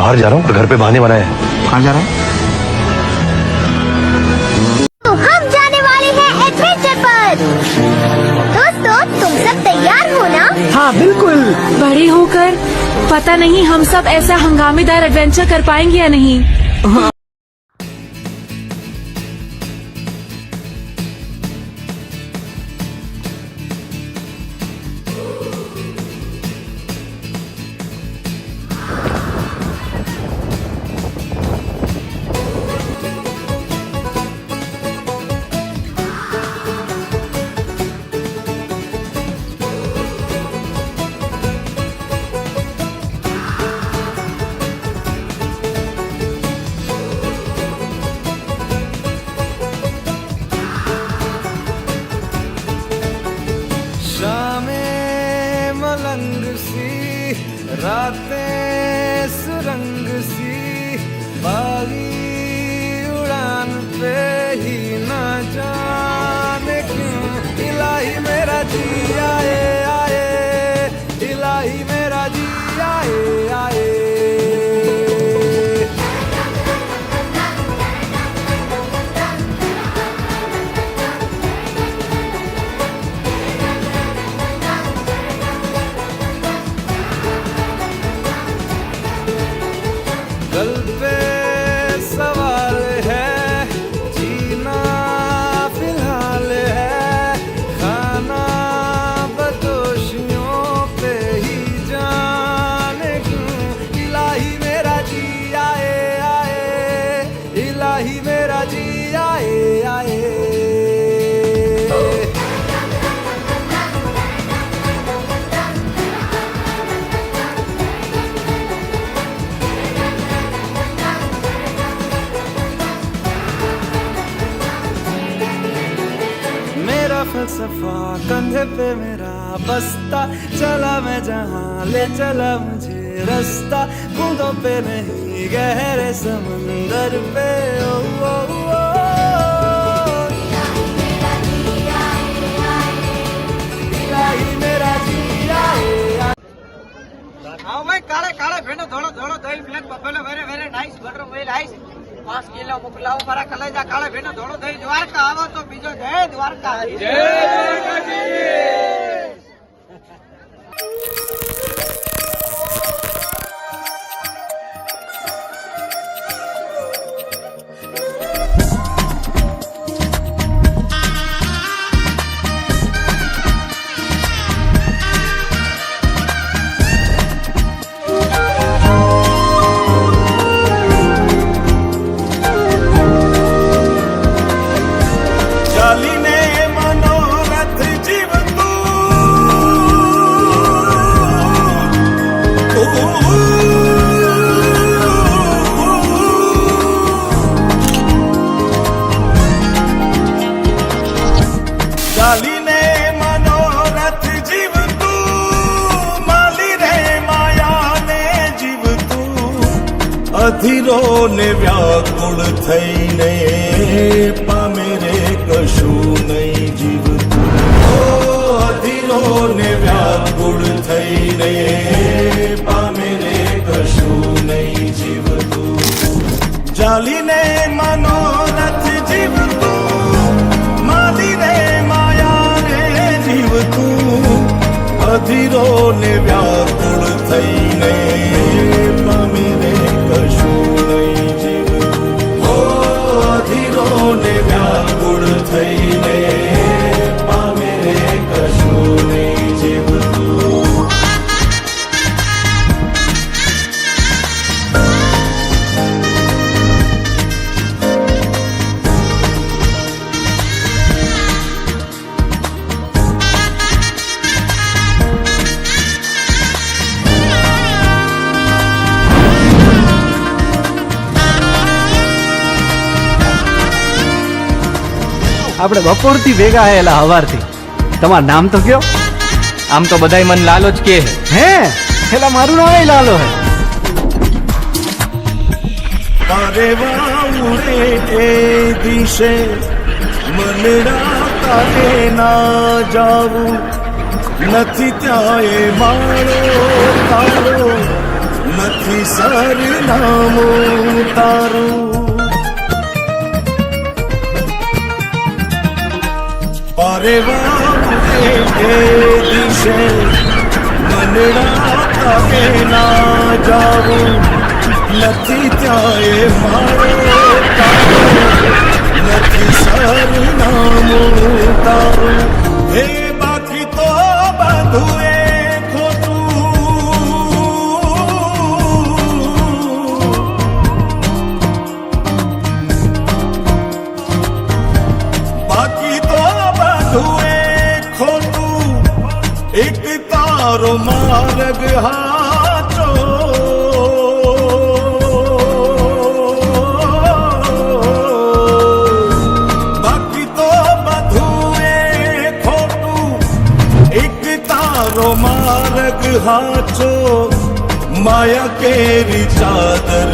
बाहर जा रहा हूँ और घर पे बहाने बनाए हैं। कहाँ जा रहा है? हम जाने वाले हैं एडवेंचर पर। दोस्तों तुम सब तैयार हो ना? हाँ बिल्कुल। बड़े होकर पता नहीं हम सब ऐसा हंगामेदार एडवेंचर कर पाएंगे या नहीं। शामें मलंग सी, रातें सुरंग सी, बागी उड़ान पे ही ना जाने क्यों इलाही मेरा जी आए आए, इलाही मेरा जी आए आए। कल पे सवाल है, जीना फिलहाल है, खाना बदोशियों पे ही जाने क्यों इलाही मेरा जी आए आए, इलाही मेरा जी आए आए। मेरा फलसफा कंधे पे मेरा बस्ता, चला मैं जहाँ ले चला मुझे रास्ता, बूंदों पे नहीं गहरे समंदर पे। ओ, ओ, ओ, इलाही मेरा जी आए आए। आओ भाई काले काले भेनो धोलो धोलो दही plate buffalo very very nice butter very nice 5 kilo मोकलाओ मारा कलेजा काले भेनो धोलो दही द्वारका आवो तो बीजो जय द्वारका ચાલીને મનોરથ જીવતું ચાલીને મનોરથ જીવતું, માલી રે માયાને જીવતું, અધીરો ને વ્યાકુળ થઈને પામે રે કશું નહીં જીવતું। ઓ અધીરો ને વ્યાકુળ થઈને પામે રે કશું નહીં જીવતું। ચાલીને મનોરથ જીવતું, માલી રે માયાને જીવતું, અધીરો ને વ્યાકુળ થઈને પામે રે કશું નહીં જીવતું। ઓ અધીરો ને વ્યાકુળ થઈને પામે રે કશું નહીં જીવતું। આપણે બપોરથી ભેગા આયેલા હવારથી. તમારું નામ તો કયો? આમ તો બધાય મન લાલો જ કે હે પેલા મારું નામ લાલો હે. તારે વાઉરે એ દિશે મનડા તારે ના જાવું, નથી ત્યાં એ માળો તારો, નથી નથી સરનામું તારું પરેવા દિશે મનડા તાકે ના જાવું નથી ત્યાં મારો નથી સરનામું તારું હે બાકી તો બધું એ બાકી તો બધું એ ખોટું એક તારો માર્ગ હાચો બાકી તો બધું એ ખોટું એક તારો માર્ગ હાચો માયા કેરી ચાદર